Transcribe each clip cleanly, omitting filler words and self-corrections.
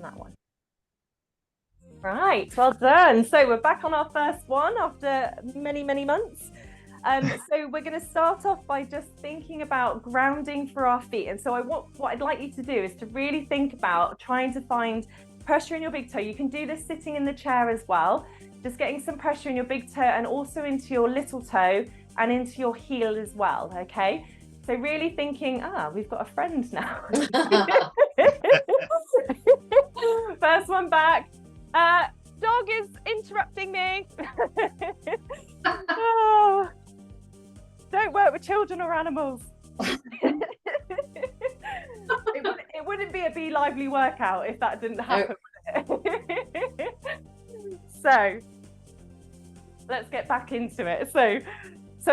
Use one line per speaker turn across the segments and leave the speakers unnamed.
that one. Right, well done. So we're back on our first one after many, many months. So we're going to start off by just thinking about grounding for our feet. And so what I'd like you to do is to really think about trying to find pressure in your big toe. You can do this sitting in the chair as well, just getting some pressure in your big toe and also into your little toe and into your heel as well, okay? So really thinking, we've got a friend now. First one back. Dog is interrupting me. Oh, don't work with children or animals. It wouldn't be a Be Lively workout if that didn't happen. So let's get back into it. So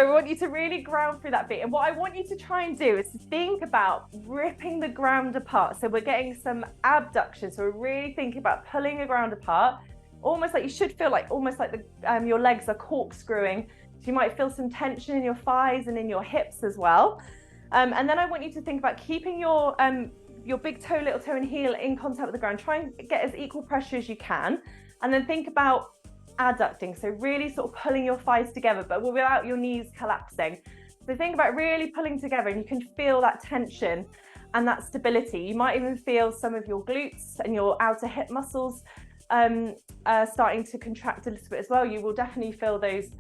I want you to really ground through that bit. And what I want you to try and do is to think about ripping the ground apart. So we're getting some abduction. So we're really thinking about pulling the ground apart, almost like you should feel like almost like your legs are corkscrewing. So you might feel some tension in your thighs and in your hips as well. And then I want you to think about keeping your big toe, little toe and heel in contact with the ground. Try and get as equal pressure as you can. And then think about adducting, so really sort of pulling your thighs together, but without your knees collapsing. So think about really pulling together, and you can feel that tension and that stability. You might even feel some of your glutes and your outer hip muscles starting to contract a little bit as well. You will definitely feel those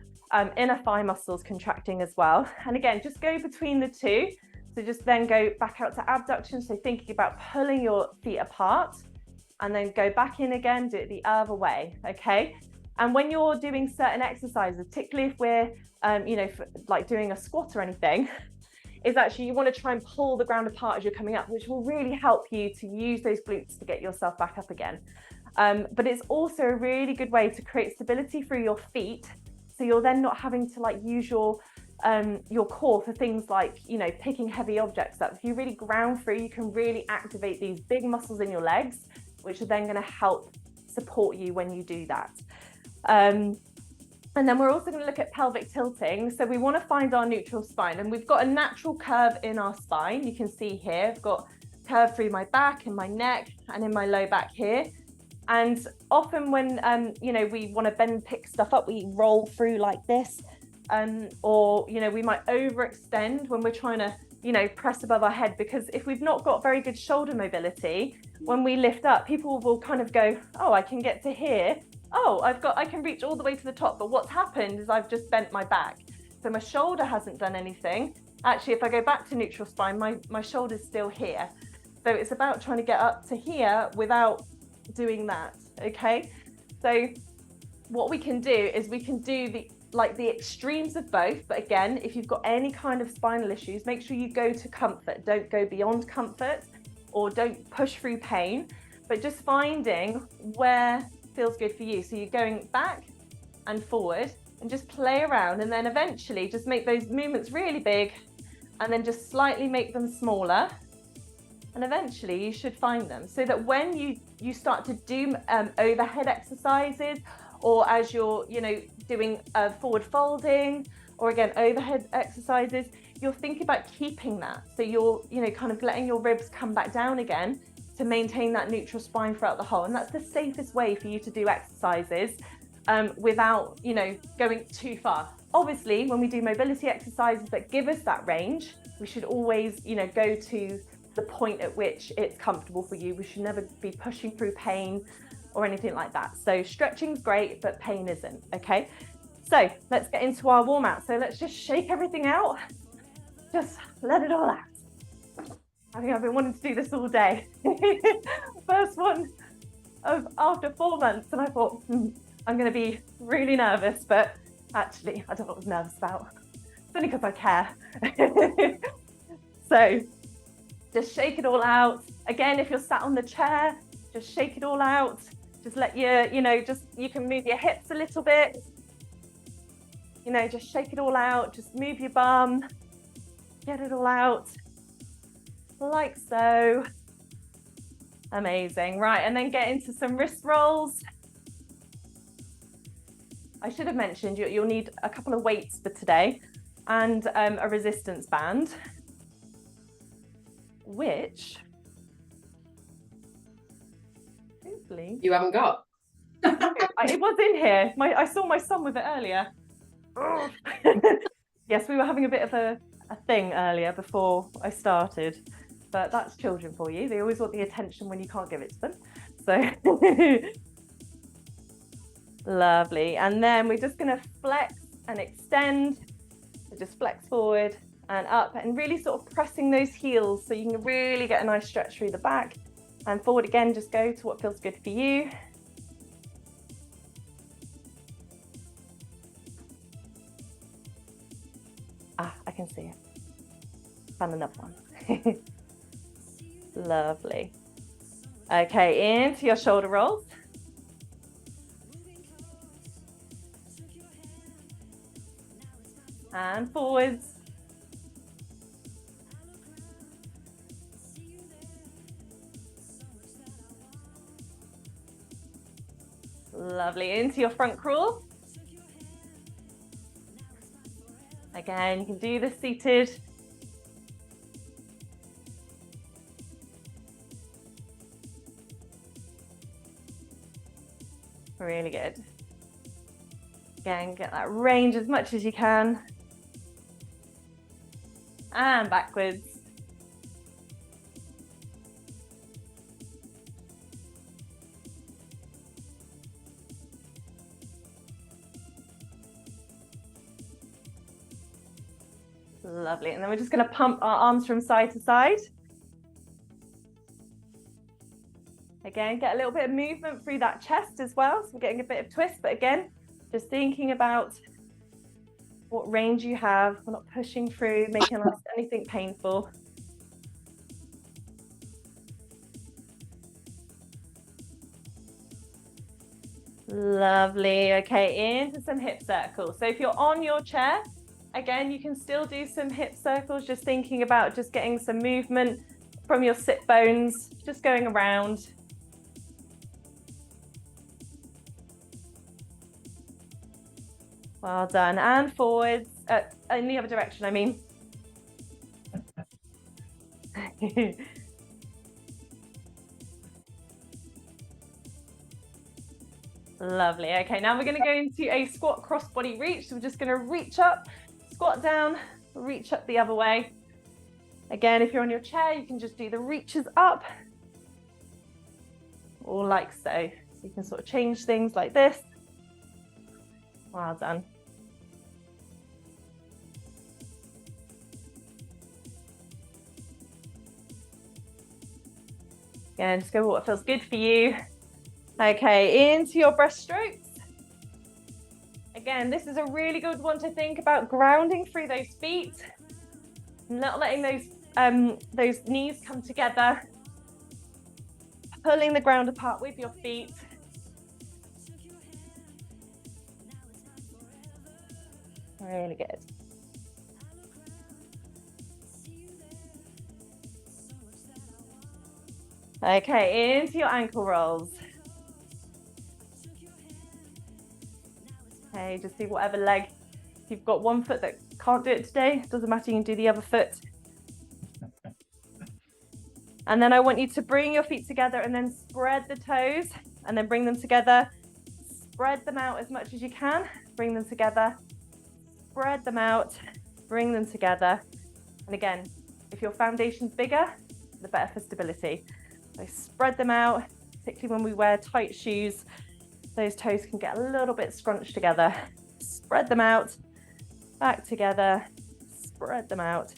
inner thigh muscles contracting as well. And again, just go between the two. So just then go back out to abduction. So thinking about pulling your feet apart and then go back in again, do it the other way, okay? And when you're doing certain exercises, particularly if we're, like doing a squat or anything, is actually you want to try and pull the ground apart as you're coming up, which will really help you to use those glutes to get yourself back up again. But it's also a really good way to create stability through your feet. So you're then not having to like use your core for things like, picking heavy objects up. If you really ground through, you can really activate these big muscles in your legs, which are then going to help support you when you do that. And then we're also going to look at pelvic tilting. So we want to find our neutral spine, and we've got a natural curve in our spine. You can see here, I've got curve through my back and my neck and in my low back here. And often when, we want to pick stuff up, we roll through like this. Or, we might overextend when we're trying to, press above our head, because if we've not got very good shoulder mobility, when we lift up, people will kind of go, oh, I can get to here. Oh, I can reach all the way to the top. But what's happened is I've just bent my back. So my shoulder hasn't done anything. Actually, if I go back to neutral spine, my shoulder's still here. So it's about trying to get up to here without doing that, okay? So what we can do is we can do the extremes of both. But again, if you've got any kind of spinal issues, make sure you go to comfort. Don't go beyond comfort, or don't push through pain, but just finding where feels good for you. So you're going back and forward and just play around, and then eventually just make those movements really big and then just slightly make them smaller, and eventually you should find them, so that when you start to do overhead exercises, or as you're doing forward folding, or again overhead exercises, you'll think about keeping that, so you're kind of letting your ribs come back down again to maintain that neutral spine throughout the whole. And that's the safest way for you to do exercises without going too far. Obviously, when we do mobility exercises that give us that range, we should always go to the point at which it's comfortable for you. We should never be pushing through pain or anything like that. So stretching's great, but pain isn't, okay? So let's get into our warm out. So let's just shake everything out. Just let it all out. I think I've been wanting to do this all day. First one after 4 months, and I thought, I'm going to be really nervous, but actually, I don't know what I was nervous about. It's only because I care. So just shake it all out. Again, if you're sat on the chair, just shake it all out. Just let your, you can move your hips a little bit. Just shake it all out. Just move your bum. Get it all out. Like so. Amazing. Right, and then get into some wrist rolls. I should have mentioned you'll need a couple of weights for today, and a resistance band, which Please.
You haven't got?
It was in here. I saw my son with it earlier. Yes, we were having a bit of a thing earlier before I started, but that's children for you. They always want the attention when you can't give it to them. So lovely. And then we're just going to flex and extend. So just flex forward and up, and really sort of pressing those heels so you can really get a nice stretch through the back. And forward again, just go to what feels good for you. I can see it. Found another one. Lovely. Okay, into your shoulder rolls. And forwards. Lovely. Into your front crawl. Again, you can do this seated. Really good. Again, get that range as much as you can. And backwards. Lovely. And then we're just going to pump our arms from side to side. Again, get a little bit of movement through that chest as well. So we're getting a bit of twist, but again, just thinking about what range you have. We're not pushing through, making anything painful. Lovely. Okay, into some hip circles. So if you're on your chair, again, you can still do some hip circles, just thinking about just getting some movement from your sit bones, just going around. Well done. And forwards, in the other direction, I mean. Lovely. Okay, now we're going to go into a squat crossbody reach. So we're just going to reach up, squat down, reach up the other way. Again, if you're on your chair, you can just do the reaches up, or like so. So you can sort of change things like this. Well done. Again, just go with what feels good for you. Okay, into your breaststrokes. Again, this is a really good one to think about grounding through those feet, not letting those knees come together, pulling the ground apart with your feet. Really good. Okay, into your ankle rolls. Okay, just do whatever leg. If you've got one foot that can't do it today, it doesn't matter, you can do the other foot. And then I want you to bring your feet together and then spread the toes and then bring them together. Spread them out as much as you can. Bring them together. Spread them out. Bring them together. And again, if your foundation's bigger, the better for stability. So spread them out, particularly when we wear tight shoes. Those toes can get a little bit scrunched together. Spread them out, back together, spread them out,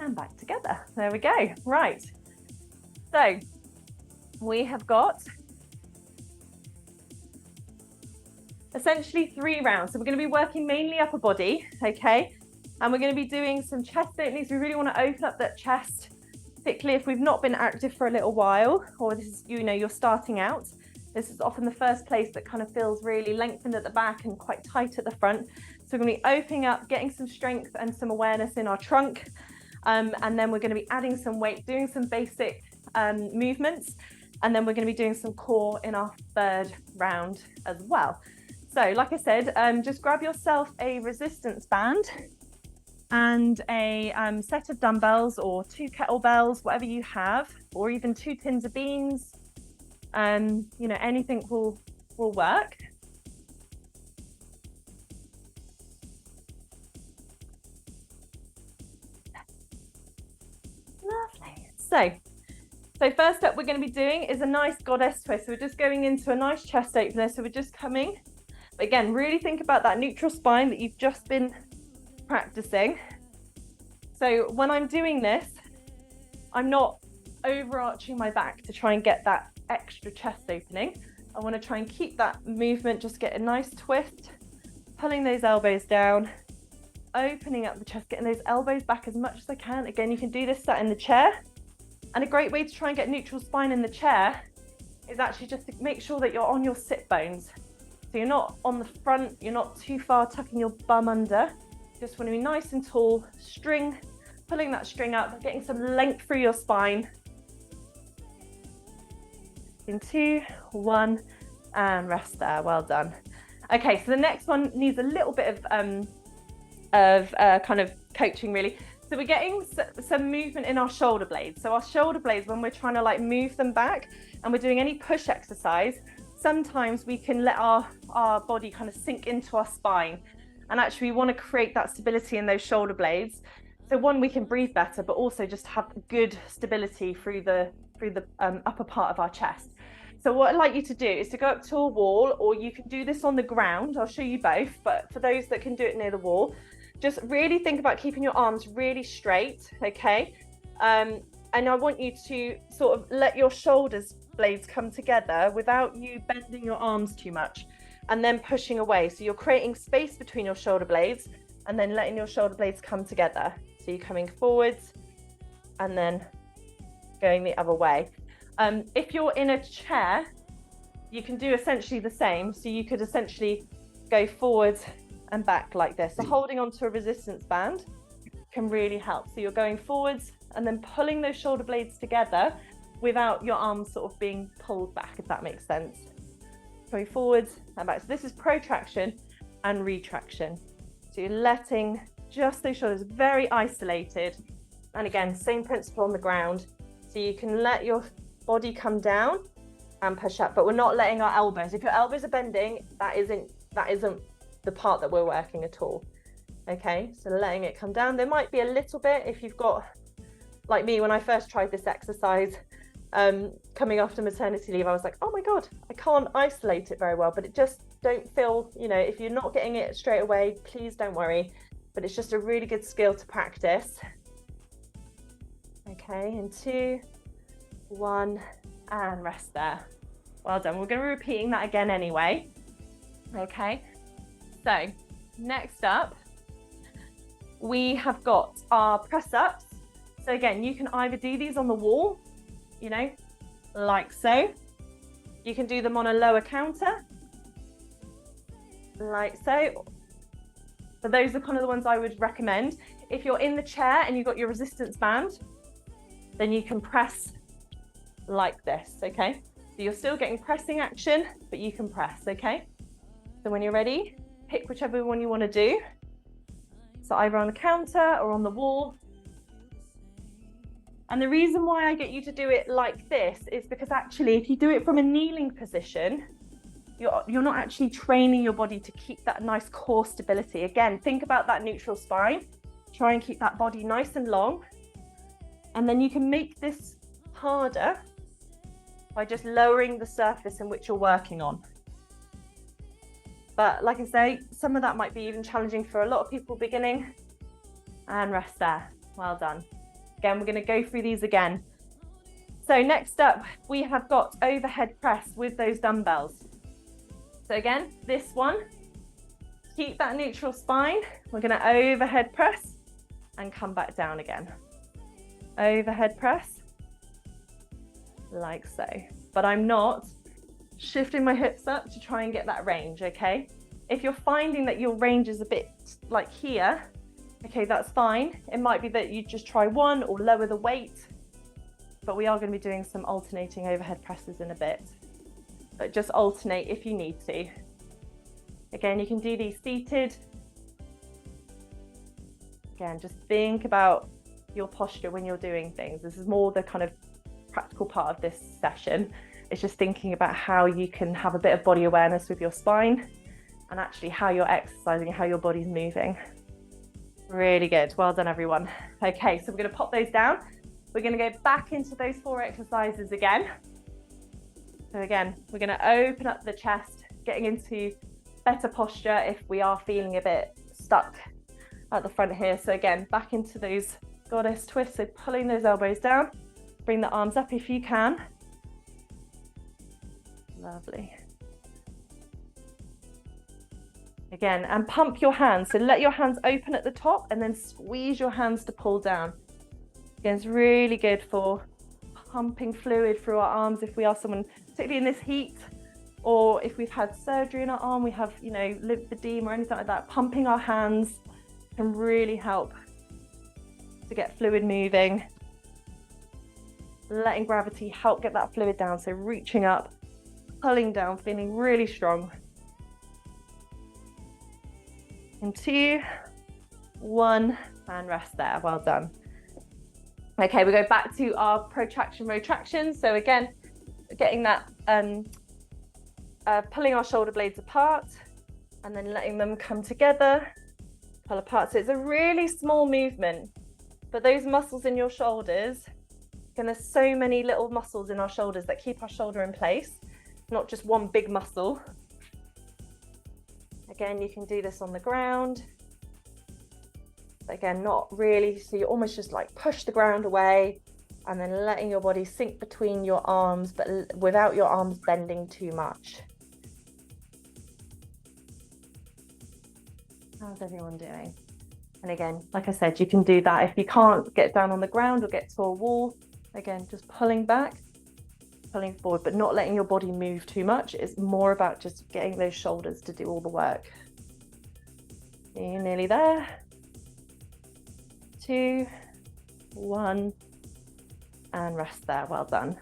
and back together. There we go. Right. So we have got essentially 3 rounds. So we're going to be working mainly upper body, okay? And we're going to be doing some chest openings. We really want to open up that chest, particularly if we've not been active for a little while, or this is, you're starting out. This is often the first place that kind of feels really lengthened at the back and quite tight at the front. So we're going to be opening up, getting some strength and some awareness in our trunk. And then we're going to be adding some weight, doing some basic movements. And then we're going to be doing some core in our 3rd round as well. So like I said, just grab yourself a resistance band and a set of dumbbells or 2 kettlebells, whatever you have, or even 2 tins of beans. You know, anything will work. Lovely. So first up we're going to be doing is a nice goddess twist. So we're just going into a nice chest opener. So we're just coming, but again, really think about that neutral spine that you've just been practicing. So when I'm doing this, I'm not overarching my back to try and get that extra chest opening. I want to try and keep that movement, just get a nice twist, pulling those elbows down, opening up the chest, getting those elbows back as much as I can. Again, you can do this sat in the chair. And a great way to try and get neutral spine in the chair is actually just to make sure that you're on your sit bones. So you're not on the front, you're not too far tucking your bum under. You just want to be nice and tall, string, pulling that string up, getting some length through your spine. In 2, 1, and rest there. Well done. Okay, so the next one needs a little bit of kind of coaching, really. So we're getting some movement in our shoulder blades. So our shoulder blades, when we're trying to like move them back and we're doing any push exercise, sometimes we can let our body kind of sink into our spine. And actually we want to create that stability in those shoulder blades. So one, we can breathe better, but also just have good stability through the upper part of our chest. So what I'd like you to do is to go up to a wall, or you can do this on the ground. I'll show you both, but for those that can do it near the wall, just really think about keeping your arms really straight, okay? And I want you to sort of let your shoulders blades come together without you bending your arms too much and then pushing away. So you're creating space between your shoulder blades and then letting your shoulder blades come together. So you're coming forwards and then going the other way. If you're in a chair, you can do essentially the same. So you could essentially go forwards and back like this. So holding onto a resistance band can really help. So you're going forwards and then pulling those shoulder blades together without your arms sort of being pulled back, if that makes sense. Going forwards and back. So this is protraction and retraction. So you're letting just those shoulders very isolated. And again, same principle on the ground. So you can let your body come down and push up, but we're not letting our elbows. If your elbows are bending, that isn't the part that we're working at all. Okay, so letting it come down. There might be a little bit if you've got, like me, when I first tried this exercise, coming after maternity leave, I was like, oh my God, I can't isolate it very well, but it just don't feel, you know, if you're not getting it straight away, please don't worry, but it's just a really good skill to practice. Okay, in 2, 1, and rest there. Well done. We're going to be repeating that again anyway. Okay, so next up, we have got our press ups. So again, you can either do these on the wall, you know, like so. You can do them on a lower counter, like so. So those are kind of the ones I would recommend. If you're in the chair and you've got your resistance band, then you can press like this, okay? So you're still getting pressing action, but you can press, okay? So when you're ready, pick whichever one you want to do. So either on the counter or on the wall. And the reason why I get you to do it like this is because actually, if you do it from a kneeling position, you're not actually training your body to keep that nice core stability. Again, think about that neutral spine. Try and keep that body nice and long. And then you can make this harder by just lowering the surface in which you're working on. But like I say, some of that might be even challenging for a lot of people beginning. And rest there. Well done. Again, we're going to go through these again. So next up, we have got overhead press with those dumbbells. So again, this one, keep that neutral spine. We're going to overhead press and come back down again. Overhead press, like so. But I'm not shifting my hips up to try and get that range, okay? If you're finding that your range is a bit like here, okay, that's fine. It might be that you just try one or lower the weight, but we are going to be doing some alternating overhead presses in a bit. But just alternate if you need to. Again, you can do these seated. Again, just think about your posture when you're doing things. This is more the kind of practical part of this session. It's just thinking about how you can have a bit of body awareness with your spine and actually how you're exercising, how your body's moving. Really good. Well done, everyone. Okay, so we're going to pop those down. We're going to go back into those 4 exercises again. So again, we're going to open up the chest, getting into better posture if we are feeling a bit stuck at the front here. So again, back into those goddess twists. So pulling those elbows down, bring the arms up if you can. Lovely. Again, and pump your hands. So let your hands open at the top and then squeeze your hands to pull down. Again, it's really good for pumping fluid through our arms if we are someone, particularly in this heat, or if we've had surgery in our arm, we have, you know, lymphedema or anything like that. Pumping our hands can really help to get fluid moving. Letting gravity help get that fluid down. So reaching up, pulling down, feeling really strong. In 2, 1, and rest there. Well done. Okay, we go back to our protraction, retraction. So again, getting that, pulling our shoulder blades apart and then letting them come together, pull apart. So it's a really small movement, but those muscles in your shoulders, and there's so many little muscles in our shoulders that keep our shoulder in place, not just one big muscle. Again, you can do this on the ground. Again, not really, so you almost just like push the ground away and then letting your body sink between your arms, but without your arms bending too much. How's everyone doing? And again, like I said, you can do that if you can't get down on the ground or get to a wall. Again, just pulling back, pulling forward, but not letting your body move too much. It's more about just getting those shoulders to do all the work. You're nearly there. 2, 1, and rest there. Well done.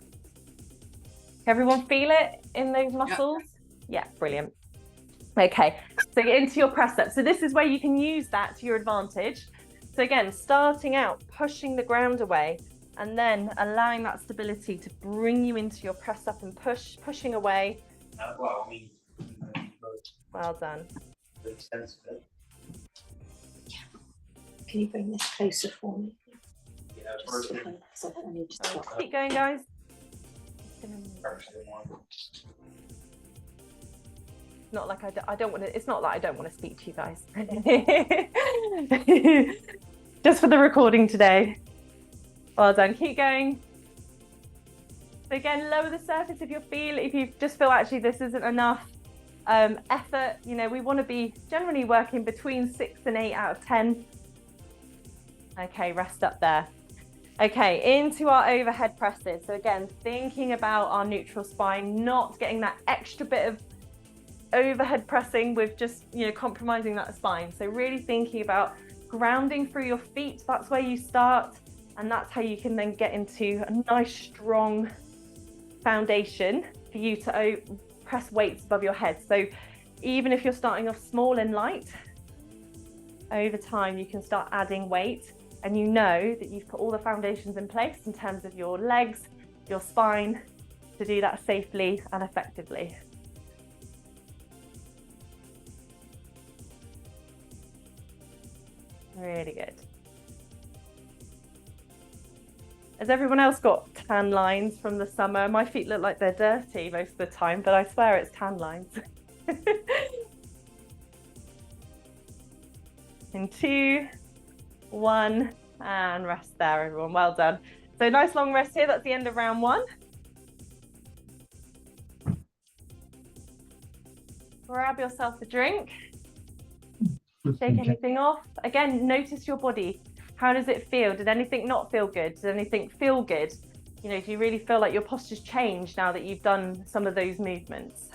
Everyone feel it in those muscles? Yeah, brilliant. Okay, so get into your press up. So this is where you can use that to your advantage. So again, starting out, pushing the ground away, and then allowing that stability to bring you into your press up and pushing away.
Well, I mean,
well done.
Can you bring this closer for me?
Keep going, guys. Not like I don't want to. It's not that I don't want to speak to you guys. Just for the recording today. Well done. Keep going. So again, lower the surface if you just feel actually this isn't enough effort. You know, we want to be generally working between 6 and 8 out of 10. Okay, rest up there. Okay, into our overhead presses. So again, thinking about our neutral spine, not getting that extra bit of overhead pressing with just, you know, compromising that spine. So really thinking about grounding through your feet. That's where you start, and that's how you can then get into a nice strong foundation for you to press weights above your head. So even if you're starting off small and light, over time you can start adding weight, and you know that you've put all the foundations in place in terms of your legs, your spine, to do that safely and effectively. Really good. Has everyone else got tan lines from the summer? My feet look like they're dirty most of the time, but I swear it's tan lines. In 2, 1, and rest there, everyone. Well done. So nice long rest here. That's the end of round 1. Grab yourself a drink. Shake anything off. Again, notice your body. How does it feel? Did anything not feel good? Did anything feel good? You know, do you really feel like your posture's changed now that you've done some of those movements?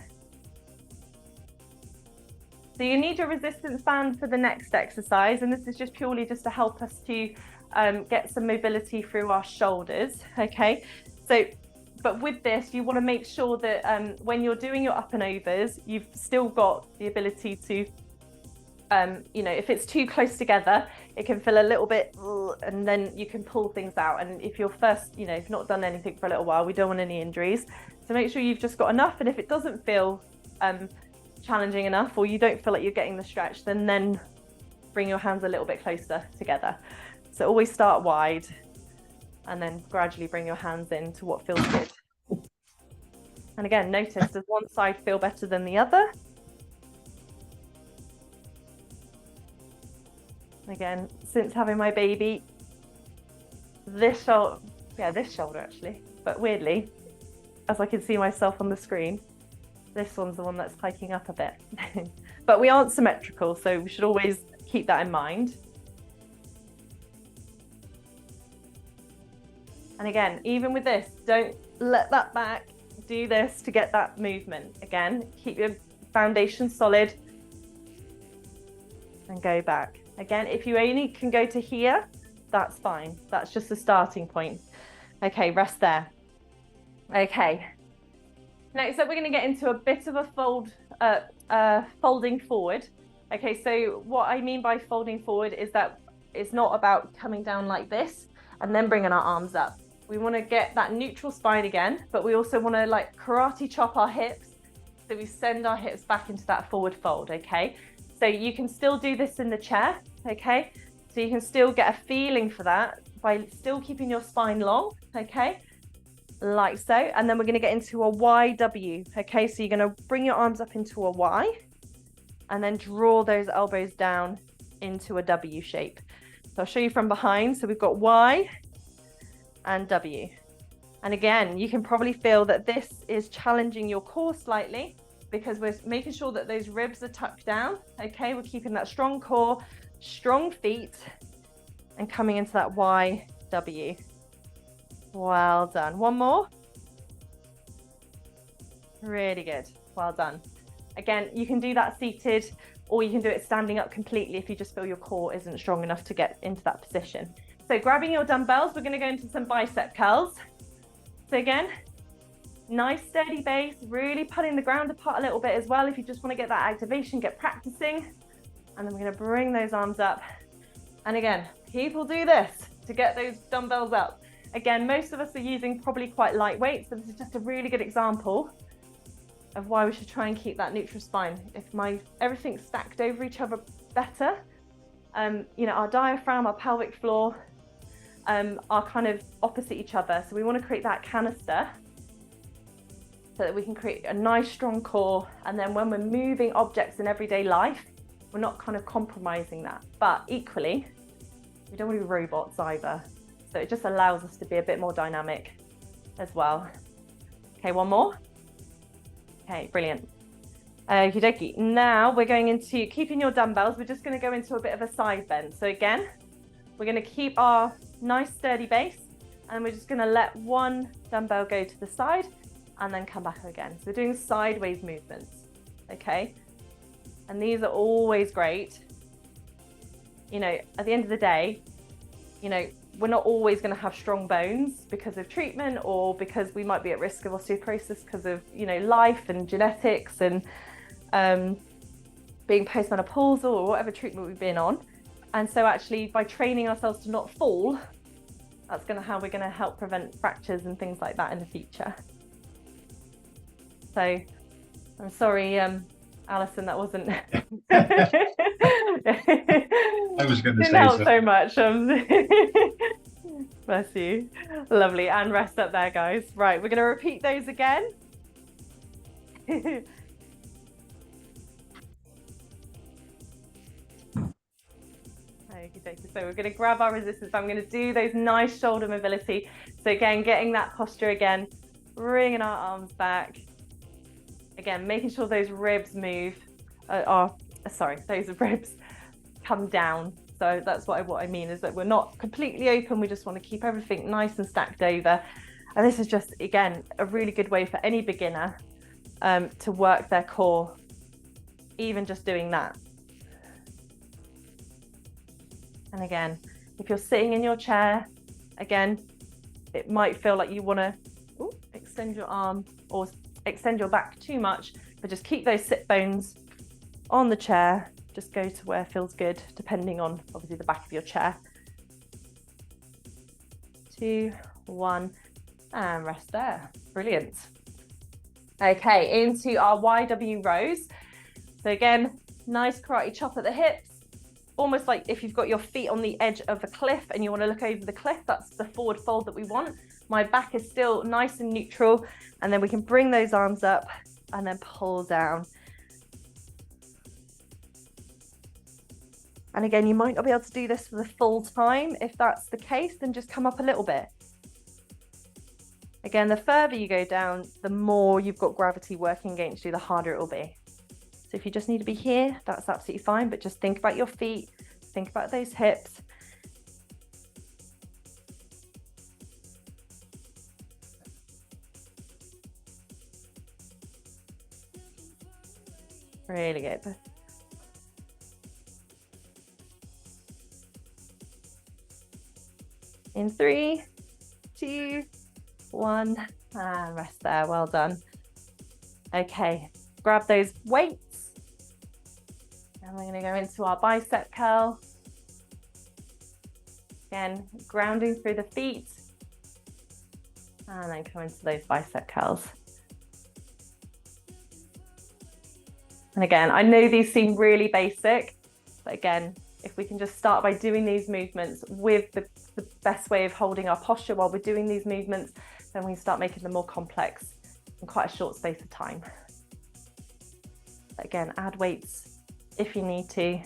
So you need your resistance band for the next exercise, and this is just purely just to help us to get some mobility through our shoulders, okay? So, but with this, you want to make sure that when you're doing your up and overs, you've still got the ability to, you know, if it's too close together, it can feel a little bit, and then you can pull things out. And if you're first, you know, if not done anything for a little while, we don't want any injuries. So make sure you've just got enough, and if it doesn't feel challenging enough, or you don't feel like you're getting the stretch, then bring your hands a little bit closer together. So always start wide and then gradually bring your hands in to what feels good. And again, notice, does one side feel better than the other? Again, since having my baby, this shoulder actually, but weirdly, as I can see myself on the screen, this one's the one that's hiking up a bit. But we aren't symmetrical, so we should always keep that in mind. And again, even with this, don't let that back. Do this to get that movement. Again, keep your foundation solid and go back. Again, if you only can go to here, that's fine. That's just the starting point. Okay, rest there. Okay. Next up, we're going to get into a bit of a folding forward. Okay, so what I mean by folding forward is that it's not about coming down like this and then bringing our arms up. We want to get that neutral spine again, but we also want to like karate chop our hips. So we send our hips back into that forward fold, okay? So you can still do this in the chair, okay? So you can still get a feeling for that by still keeping your spine long, okay? Like so. And then we're going to get into a YW, okay? So you're going to bring your arms up into a Y and then draw those elbows down into a W shape. So I'll show you from behind. So we've got Y and W. And again, you can probably feel that this is challenging your core slightly because we're making sure that those ribs are tucked down. Okay, we're keeping that strong core, strong feet, and coming into that YW. Well done. One more. Really good. Well done. Again, you can do that seated, or you can do it standing up completely if you just feel your core isn't strong enough to get into that position. So grabbing your dumbbells, we're going to go into some bicep curls. So again, nice steady base, really pulling the ground apart a little bit as well if you just want to get that activation, get practicing. And then we're going to bring those arms up. And again, people do this to get those dumbbells up. Again, most of us are using probably quite light weights, so this is just a really good example of why we should try and keep that neutral spine. If everything's stacked over each other better, our diaphragm, our pelvic floor, are kind of opposite each other. So we want to create that canister so that we can create a nice strong core. And then when we're moving objects in everyday life, we're not kind of compromising that. But equally, we don't want to be robots either. So it just allows us to be a bit more dynamic as well. Okay, one more. Okay, brilliant. Okie dokie. Now we're going into keeping your dumbbells. We're just going to go into a bit of a side bend. So again, we're going to keep our nice sturdy base, and we're just going to let one dumbbell go to the side and then come back again. So we're doing sideways movements, okay? And these are always great. At the end of the day, we're not always going to have strong bones because of treatment or because we might be at risk of osteoporosis because of, life and genetics and being postmenopausal or whatever treatment we've been on. And so actually by training ourselves to not fall, that's how we're going to help prevent fractures and things like that in the future. So I'm sorry, Alison, that wasn't.
I was going to say
didn't help so much. Bless you. Lovely. And rest up there, guys. Right, we're going to repeat those again. So we're going to grab our resistance. I'm going to do those nice shoulder mobility. So again, getting that posture again, bringing our arms back. Again, making sure those ribs move. Those ribs come down. So that's what I mean is that we're not completely open. We just want to keep everything nice and stacked over. And this is just, again, a really good way for any beginner to work their core, even just doing that. And again, if you're sitting in your chair, again, it might feel like you want to extend your arm or extend your back too much, but just keep those sit bones on the chair. Just go to where feels good, depending on obviously the back of your chair. 2, 1, and rest there. Brilliant. Okay, into our YW rows. So again, nice karate chop at the hips, almost like if you've got your feet on the edge of a cliff and you want to look over the cliff, that's the forward fold that we want. My back is still nice and neutral, and then we can bring those arms up and then pull down. And again, you might not be able to do this for the full time. If that's the case, then just come up a little bit. Again, the further you go down, the more you've got gravity working against you, the harder it will be. So if you just need to be here, that's absolutely fine, but just think about your feet, think about those hips. Really good. In 3, 2, 1, and rest there. Well done. Okay, grab those weights. And we're going to go into our bicep curl. Again, grounding through the feet. And then come into those bicep curls. And again, I know these seem really basic, but again, if we can just start by doing these movements with the best way of holding our posture while we're doing these movements, then we start making them more complex in quite a short space of time. But again, add weights if you need to,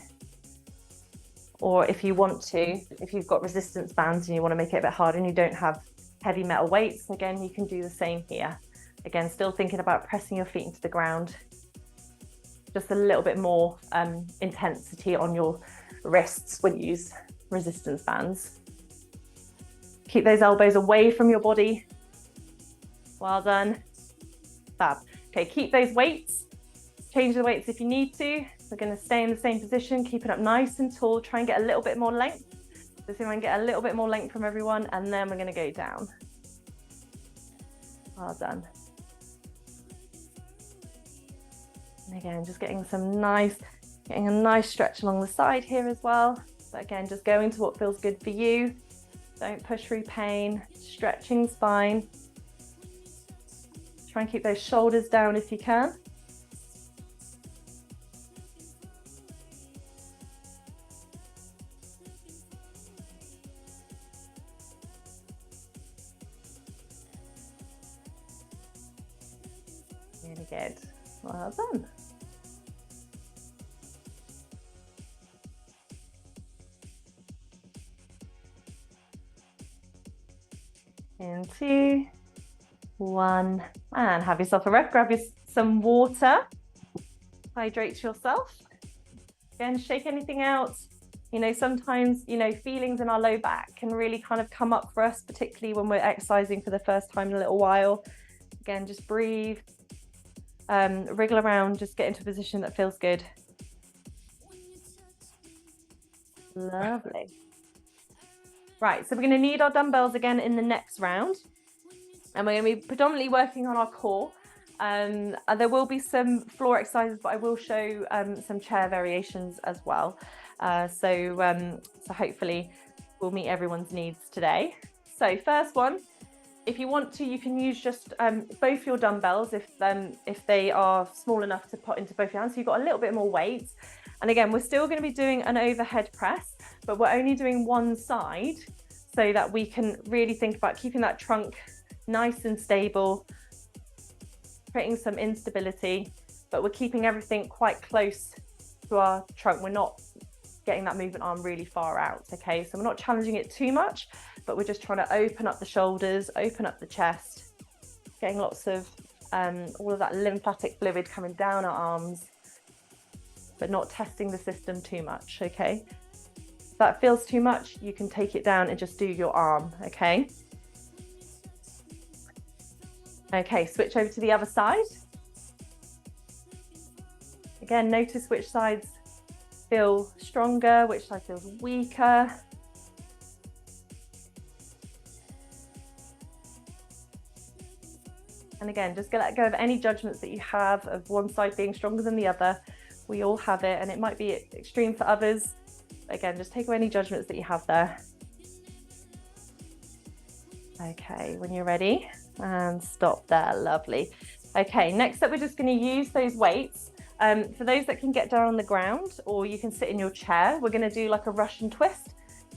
or if you want to, if you've got resistance bands and you want to make it a bit harder and you don't have heavy metal weights, again, you can do the same here. Again, still thinking about pressing your feet into the ground. Just a little bit more intensity on your wrists when you use resistance bands. Keep those elbows away from your body. Well done. Fab. Okay, keep those weights. Change the weights if you need to. We're going to stay in the same position, keep it up nice and tall. Try and get a little bit more length. So see if I can get a little bit more length from everyone, and then we're going to go down. Well done. And again, just getting a nice stretch along the side here as well. But again, just go into what feels good for you. Don't push through pain, stretching spine. Try and keep those shoulders down if you can. Really good. Well done. In 2, 1, and have yourself a rest. Grab some water. Hydrate yourself. Again, shake anything out. You know, sometimes, you know, feelings in our low back can really kind of come up for us, particularly when we're exercising for the first time in a little while. Again, just breathe, wriggle around, just get into a position that feels good. Lovely. Right, so we're going to need our dumbbells again in the next round, and we're going to be predominantly working on our core. There will be some floor exercises, but I will show some chair variations as well. So hopefully we'll meet everyone's needs today. So first one, if you want to, you can use just both your dumbbells if they are small enough to put into both your hands. So you've got a little bit more weight. And again, we're still going to be doing an overhead press, but we're only doing one side so that we can really think about keeping that trunk nice and stable, creating some instability, but we're keeping everything quite close to our trunk. We're not getting that movement arm really far out, okay? So we're not challenging it too much, but we're just trying to open up the shoulders, open up the chest, getting lots of all of that lymphatic fluid coming down our arms, but not testing the system too much, okay? If that feels too much, you can take it down and just do your arm, okay? Okay, switch over to the other side. Again, notice which sides feel stronger, which side feels weaker. And again, just let go of any judgments that you have of one side being stronger than the other. We all have it, and it might be extreme for others. Again, just take away any judgments that you have there. Okay, when you're ready, and stop there. Lovely. Okay, next up, we're just going to use those weights. For those that can get down on the ground, or you can sit in your chair, we're going to do like a Russian twist.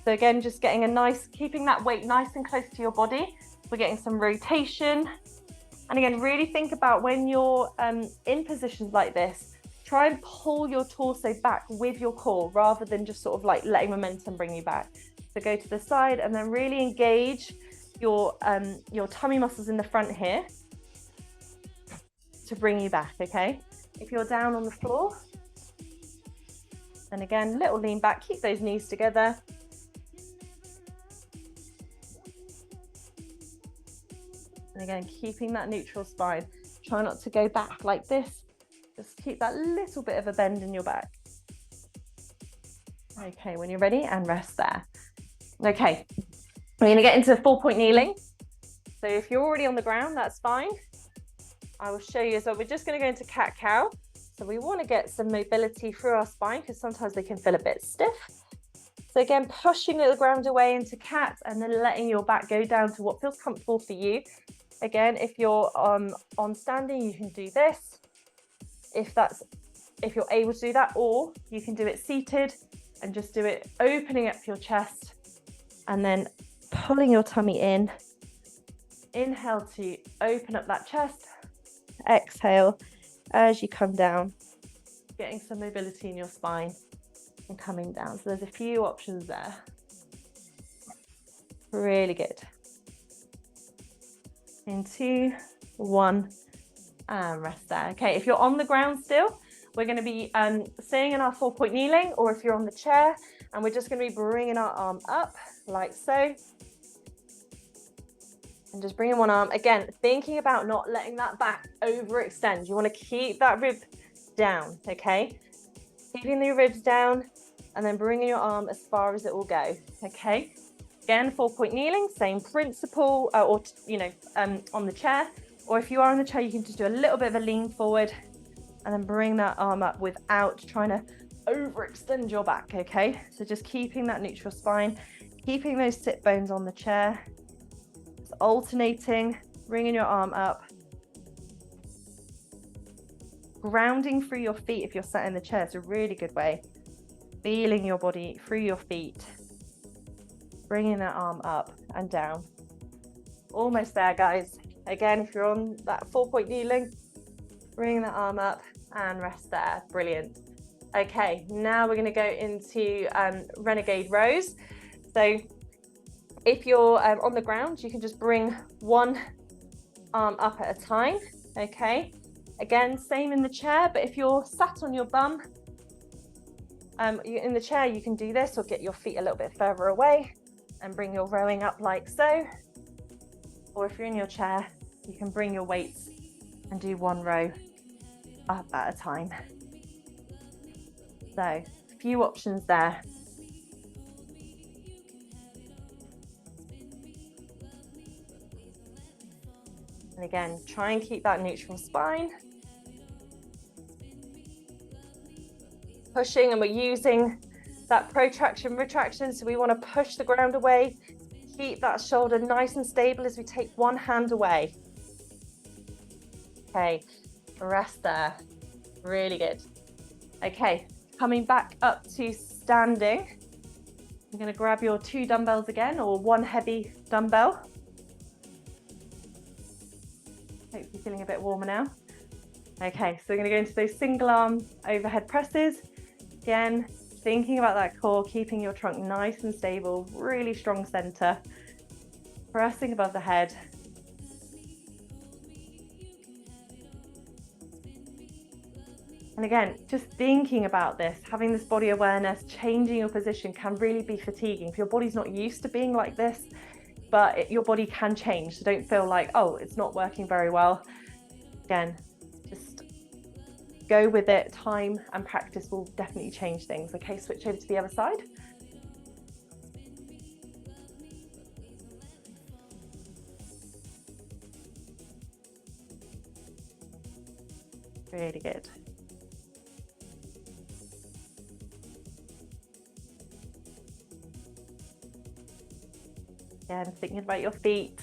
So again, just getting a nice, keeping that weight nice and close to your body. We're getting some rotation. And again, really think about when you're in positions like this, try and pull your torso back with your core rather than just sort of like letting momentum bring you back. So go to the side and then really engage your tummy muscles in the front here to bring you back, okay? If you're down on the floor, and again, little lean back, keep those knees together. And again, keeping that neutral spine. Try not to go back like this. Just keep that little bit of a bend in your back. Okay, when you're ready, and rest there. Okay, we're gonna get into 4-point kneeling. So if you're already on the ground, that's fine. I will show you as well. We're just gonna go into cat-cow. So we wanna get some mobility through our spine because sometimes they can feel a bit stiff. So again, pushing the ground away into cat and then letting your back go down to what feels comfortable for you. Again, if you're on standing, you can do this. If you're able to do that, or you can do it seated and just do it opening up your chest and then pulling your tummy in. Inhale to open up that chest. Exhale as you come down, getting some mobility in your spine and coming down. So there's a few options there. Really good. In 2, 1, and rest there. Okay, if you're on the ground still, we're going to be staying in our 4-point kneeling, or if you're on the chair, and we're just going to be bringing our arm up like so. And just bringing one arm. Again, thinking about not letting that back overextend. You want to keep that rib down, okay? Keeping the ribs down and then bringing your arm as far as it will go, okay? Again, 4-point kneeling, same principle, on the chair. Or if you are on the chair, you can just do a little bit of a lean forward and then bring that arm up without trying to overextend your back, okay? So just keeping that neutral spine, keeping those sit bones on the chair, just alternating, bringing your arm up, grounding through your feet if you're sat in the chair. It's a really good way. Feeling your body through your feet, bringing that arm up and down. Almost there, guys. Again, if you're on that 4-point kneeling, bring that arm up and rest there. Brilliant. Okay, now we're going to go into renegade rows. So if you're on the ground, you can just bring one arm up at a time. Okay, again, same in the chair, but if you're sat on your bum, in the chair, you can do this, or get your feet a little bit further away and bring your rowing up like so. Or if you're in your chair, you can bring your weights and do one row up at a time. So a few options there. And again, try and keep that neutral spine. Pushing, and we're using that protraction, retraction. So we want to push the ground away, keep that shoulder nice and stable as we take one hand away. Okay, rest there. Really good. Okay, coming back up to standing. You're going to grab your 2 dumbbells again, or one heavy dumbbell. Hope you're feeling a bit warmer now. Okay, so we're going to go into those single arm overhead presses. Again, thinking about that core, keeping your trunk nice and stable, really strong center, pressing above the head. And again, just thinking about this, having this body awareness, changing your position can really be fatiguing. If your body's not used to being like this, but your body can change. So don't feel like, oh, it's not working very well. Again, just go with it. Time and practice will definitely change things. Okay, switch over to the other side. Really good. Again, thinking about your feet,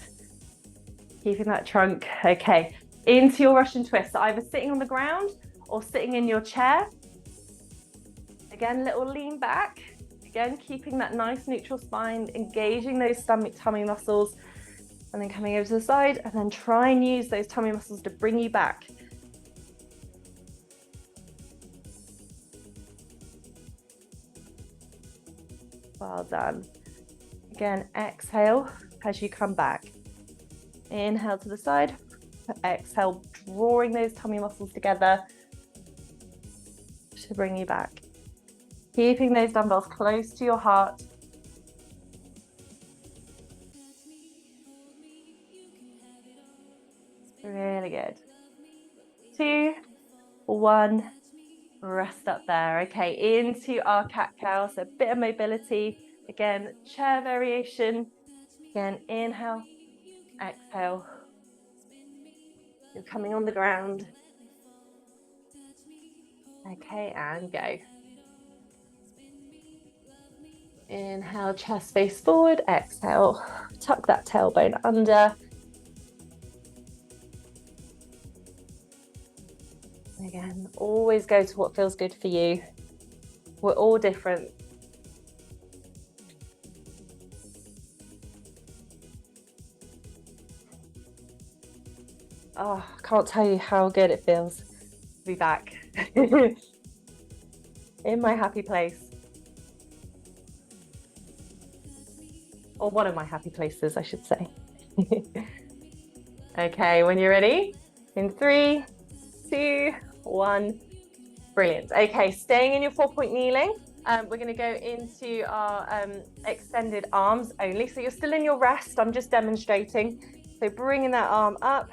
keeping that trunk. Okay, into your Russian twist. So either sitting on the ground or sitting in your chair. Again, little lean back. Again, keeping that nice neutral spine, engaging those stomach tummy muscles, and then coming over to the side, and then try and use those tummy muscles to bring you back. Well done. Again, exhale as you come back. Inhale to the side, exhale, drawing those tummy muscles together to bring you back. Keeping those dumbbells close to your heart. Really good. 2, 1, rest up there. Okay, into our cat-cow, so a bit of mobility. Again, chair variation. Again, inhale, exhale. You're coming on the ground. Okay, and go. Inhale, chest face forward, exhale. Tuck that tailbone under. Again, always go to what feels good for you. We're all different. Oh, I can't tell you how good it feels to be back in my happy place. Or one of my happy places, I should say. Okay, when you're ready, in 3, 2, 1. Brilliant. Okay, staying in your 4-point kneeling. We're going to go into our extended arms only. So you're still in your rest. I'm just demonstrating. So bringing that arm up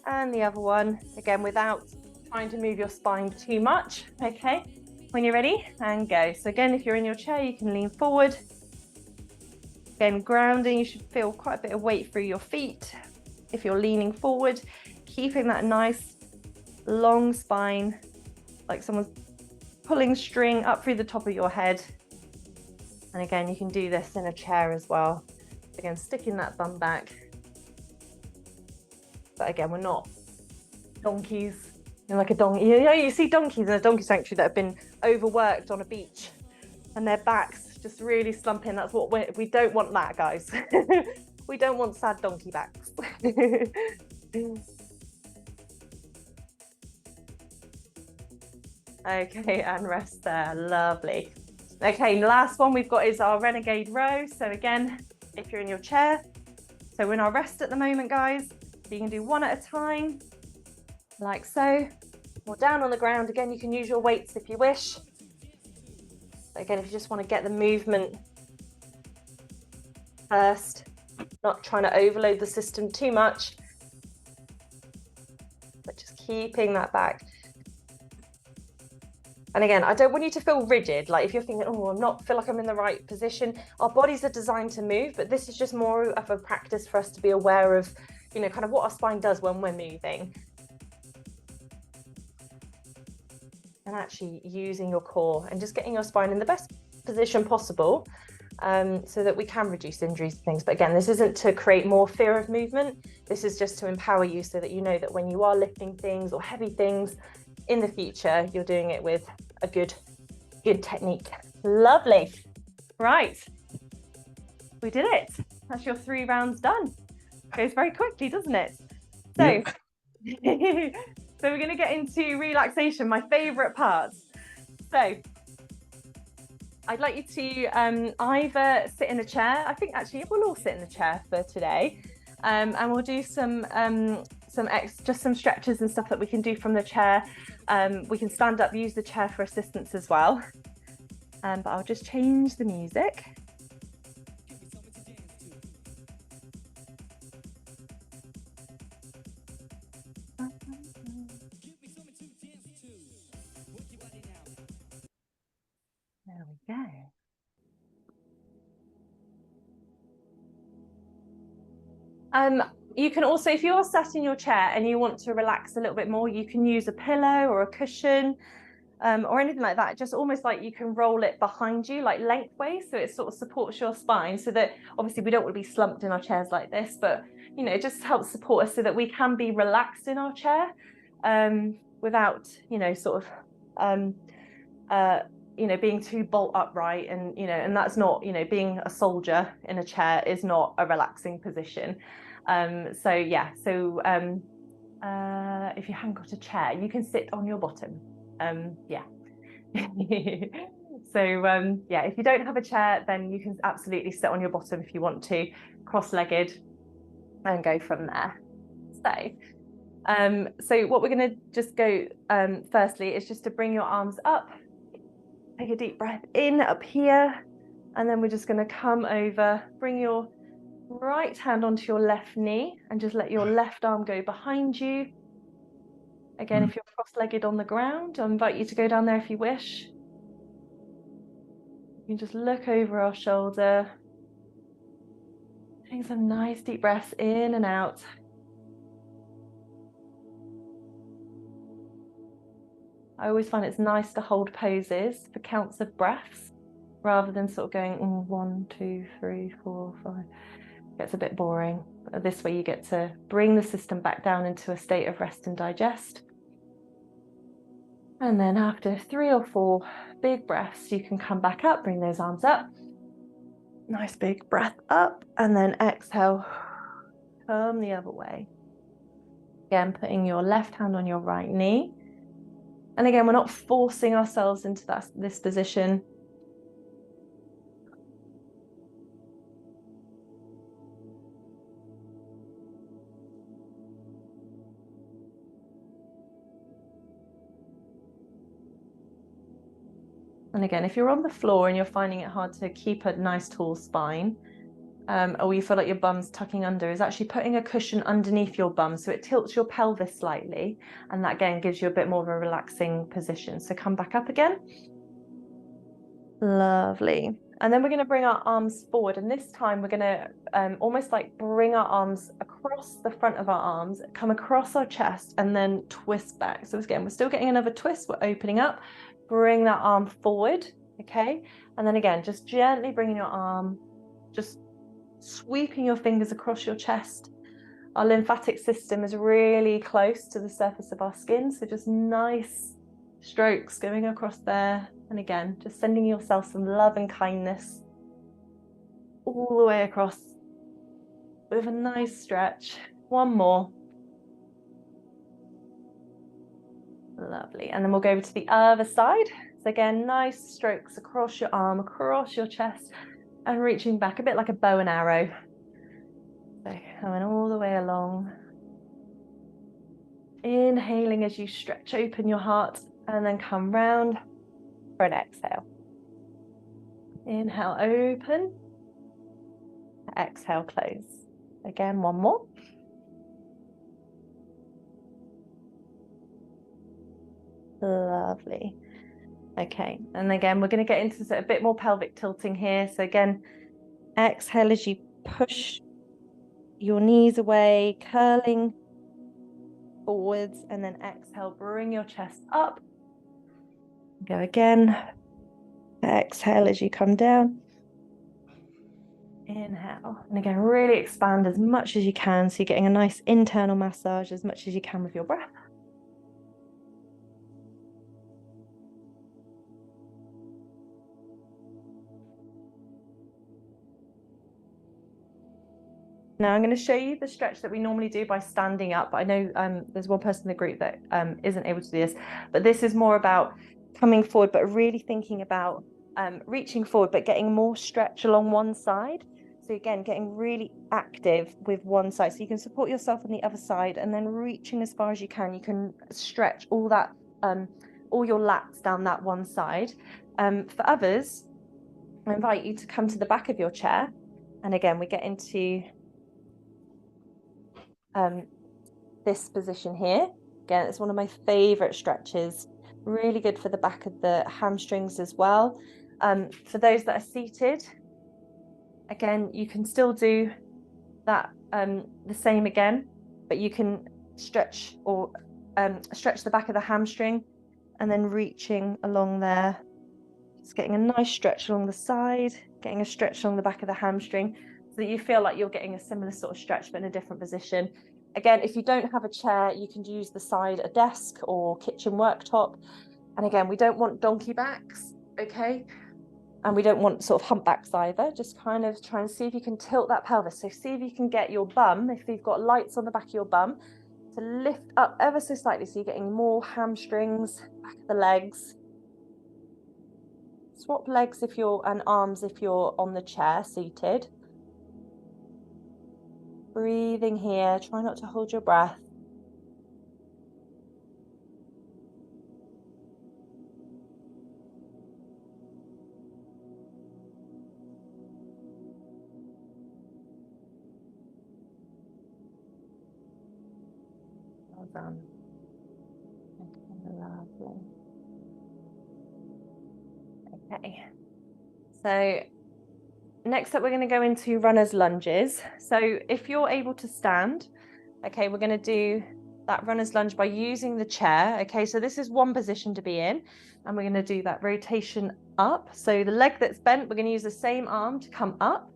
and the other one, again, without trying to move your spine too much. Okay, when you're ready, and go. So again, if you're in your chair, you can lean forward. Again, grounding, you should feel quite a bit of weight through your feet. If you're leaning forward, keeping that nice long spine, like someone's pulling string up through the top of your head. And again, you can do this in a chair as well. Again, sticking that bum back. But again, we're not donkeys. You know, like a donkey. You know, you see donkeys in a donkey sanctuary that have been overworked on a beach and their backs just really slumping. That's what we don't want that, guys. We don't want sad donkey backs. Okay, and rest there. Lovely. Okay, last one we've got is our renegade row. So again, if you're in your chair, so we're in our rest at the moment, guys. So you can do one at a time, like so, or down on the ground. Again, you can use your weights if you wish. But again, if you just want to get the movement first, not trying to overload the system too much, but just keeping that back. And again, I don't want you to feel rigid. Like if you're thinking, oh, I'm not feel like I'm in the right position. Our bodies are designed to move, but this is just more of a practice for us to be aware of, you know, kind of what our spine does when we're moving. And actually using your core and just getting your spine in the best position possible, so that we can reduce injuries and things. But again, this isn't to create more fear of movement. This is just to empower you so that you know that when you are lifting things or heavy things in the future, you're doing it with a good technique. Lovely. Right. We did it. That's your 3 rounds done. Goes very quickly, doesn't it? So, yeah. So we're going to get into relaxation, my favorite part. So I'd like you to either sit in a chair. I think actually we'll all sit in the chair for today. And we'll do some stretches and stuff that we can do from the chair. We can stand up, use the chair for assistance as well. But I'll just change the music. There we go. You can also, if you're sat in your chair and you want to relax a little bit more, you can use a pillow or a cushion, or anything like that. Just almost like you can roll it behind you, like lengthways, so it sort of supports your spine, so that obviously we don't want to be slumped in our chairs like this, but you know, it just helps support us so that we can be relaxed in our chair without, you know, sort of you know, being too bolt upright, and you know, and that's not, you know, being a soldier in a chair is not a relaxing position. So yeah, so if you haven't got a chair, you can sit on your bottom. Yeah. So yeah, if you don't have a chair, then you can absolutely sit on your bottom if you want to, cross-legged, and go from there. So what we're going to just go firstly is just to bring your arms up. Take a deep breath in up here, and then we're just going to come over, bring your right hand onto your left knee, and just let your left arm go behind you. Again, if you're cross-legged on the ground, I invite you to go down there if you wish. You can just look over our shoulder. Take some nice deep breaths in and out. I always find it's nice to hold poses for counts of breaths rather than sort of going 1, 2, 3, 4, 5. It gets a bit boring. But this way you get to bring the system back down into a state of rest and digest. And then after 3 or 4 big breaths, you can come back up, bring those arms up. Nice big breath up, and then exhale, come the other way. Again, putting your left hand on your right knee. And again, we're not forcing ourselves into this position. And again, if you're on the floor and you're finding it hard to keep a nice tall spine, or you feel like your bum's tucking under, is actually putting a cushion underneath your bum so it tilts your pelvis slightly, and that again gives you a bit more of a relaxing position. So come back up again. Lovely. And then we're going to bring our arms forward, and this time we're going to almost like bring our arms across the front of our arms, come across our chest, and then twist back. So again, we're still getting another twist, we're opening up, bring that arm forward, okay? And then again, just gently bringing your arm, just sweeping your fingers across your chest. Our lymphatic system is really close to the surface of our skin, so just nice strokes going across there. And again, just sending yourself some love and kindness all the way across with a nice stretch. One more. Lovely. And then we'll go over to the other side. So again, nice strokes across your arm, across your chest, and reaching back a bit like a bow and arrow. So coming all the way along. Inhaling as you stretch open your heart, and then come round for an exhale. Inhale, open. Exhale, close. Again, one more. Lovely. Okay, and again, we're going to get into a bit more pelvic tilting here. So again, exhale as you push your knees away, curling forwards, and then exhale, bring your chest up. Go again. Exhale as you come down. Inhale, and again, really expand as much as you can, so you're getting a nice internal massage as much as you can with your breath. Now I'm going to show you the stretch that we normally do by standing up. I know there's one person in the group that isn't able to do this, but this is more about coming forward, but really thinking about reaching forward, but getting more stretch along one side. So again, getting really active with one side. So you can support yourself on the other side, and then reaching as far as you can. You can stretch all that, all your lats down that one side. For others, I invite you to come to the back of your chair. And again, we get into this position here. Again, it's one of my favorite stretches, really good for the back of the hamstrings as well. For those that are seated, again, you can still do that the same again, but you can stretch or stretch the back of the hamstring, and then reaching along there, just getting a nice stretch along the side, getting a stretch along the back of the hamstring. So so that you feel like you're getting a similar sort of stretch, but in a different position. Again, if you don't have a chair, you can use the side, a desk or kitchen worktop. And again, we don't want donkey backs, okay? And we don't want sort of humpbacks either. Just kind of try and see if you can tilt that pelvis. So see if you can get your bum, if you've got lights on the back of your bum, to lift up ever so slightly, so you're getting more hamstrings, back of the legs. Swap legs if you're, and arms if you're on the chair, seated. Breathing here, try not to hold your breath. Well done. Lovely. Okay. So next up, we're going to go into runner's lunges. So if you're able to stand, okay, we're going to do that runner's lunge by using the chair. Okay, so this is one position to be in, and we're going to do that rotation up. So the leg that's bent, we're going to use the same arm to come up.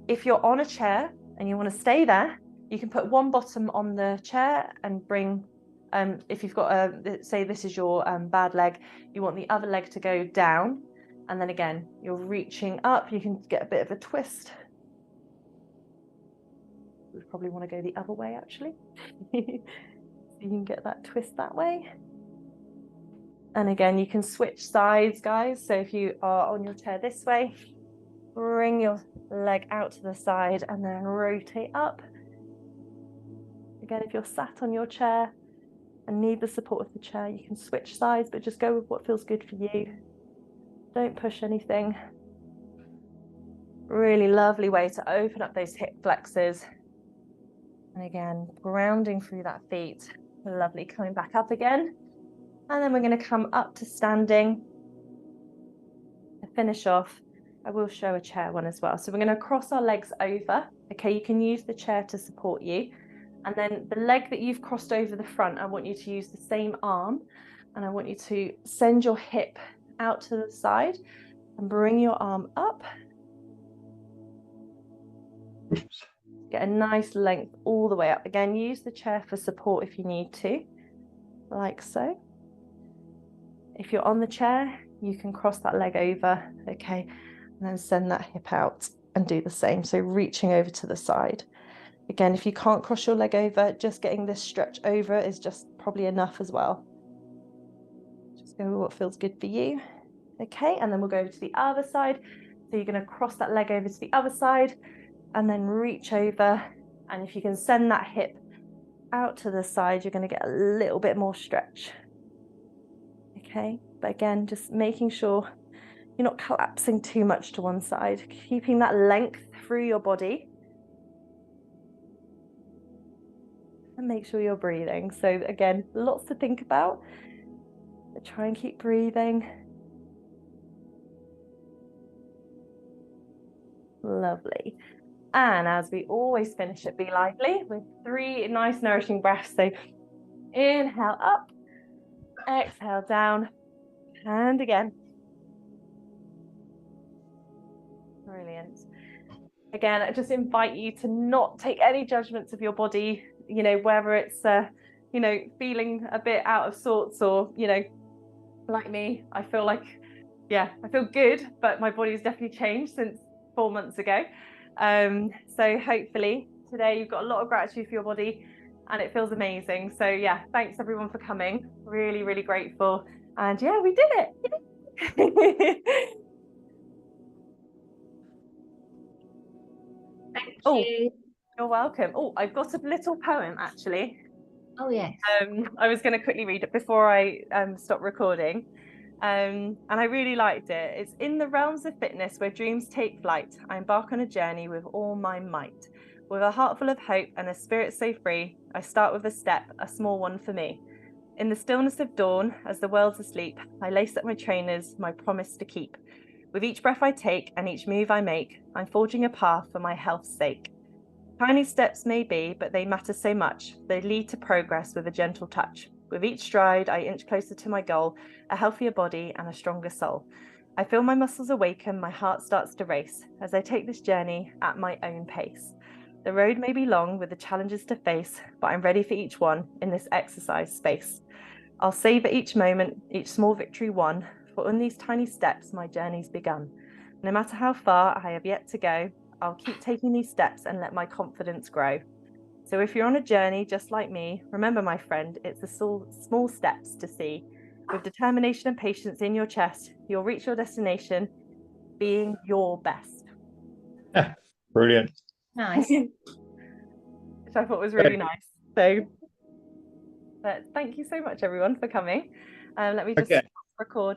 If you're on a chair and you want to stay there, you can put one bottom on the chair and bring, if you've got a, say this is your bad leg, you want the other leg to go down. And then again, you're reaching up, you can get a bit of a twist. We probably want to go the other way, actually. So you can get that twist that way. And again, you can switch sides, guys. So if you are on your chair this way, bring your leg out to the side and then rotate up. Again, if you're sat on your chair and need the support of the chair, you can switch sides, but just go with what feels good for you. Don't push anything. Really lovely way to open up those hip flexors. And again, grounding through that feet. Lovely, coming back up again. And then we're going to come up to standing. To finish off, I will show a chair one as well. So we're going to cross our legs over. Okay, you can use the chair to support you. And then the leg that you've crossed over the front, I want you to use the same arm. And I want you to send your hip out to the side and bring your arm up.
Oops.
Get a nice length all the way up. Again, use the chair for support if you need to, like so. If you're on the chair, you can cross that leg over, okay, and then send that hip out and do the same. So reaching over to the side. Again, if you can't cross your leg over, just getting this stretch over is just probably enough as well. Just go with what feels good for you. Okay, and then we'll go over to the other side. So you're going to cross that leg over to the other side and then reach over. And if you can send that hip out to the side, you're going to get a little bit more stretch. Okay, but again, just making sure you're not collapsing too much to one side, keeping that length through your body. And make sure you're breathing. So again, lots to think about, but try and keep breathing. Lovely. And as we always finish it, be lively with 3 nice nourishing breaths. So inhale up, exhale down, and again. Brilliant. Again, I just invite you to not take any judgments of your body, you know, whether it's, you know, feeling a bit out of sorts or, you know, like me, I feel like, yeah, I feel good, but my body has definitely changed since 4 months ago. So hopefully today you've got a lot of gratitude for your body and it feels amazing. So yeah, thanks everyone for coming. Really, really grateful. And yeah, we did it.
Thank you.
You're welcome. Oh, I've got a little poem actually.
Oh, yes.
I was going to quickly read it before I stop recording. And I really liked it. It's in the realms of fitness where dreams take flight. I embark on a journey with all my might. With a heart full of hope and a spirit so free, I start with a step, a small one for me. In the stillness of dawn, as the world's asleep, I lace up my trainers, my promise to keep. With each breath I take and each move I make, I'm forging a path for my health's sake. Tiny steps may be, but they matter so much. They lead to progress with a gentle touch. With each stride, I inch closer to my goal, a healthier body and a stronger soul. I feel my muscles awaken, my heart starts to race as I take this journey at my own pace. The road may be long with the challenges to face, but I'm ready for each one in this exercise space. I'll savor each moment, each small victory won, for in these tiny steps my journey's begun. No matter how far I have yet to go, I'll keep taking these steps and let my confidence grow. So if you're on a journey just like me, remember, my friend, it's the small steps to see. With determination and patience in your chest, you'll reach your destination being your best.
Brilliant.
Nice.
Which I thought was really nice. So but thank you so much, everyone, for coming. Let me just stop recording.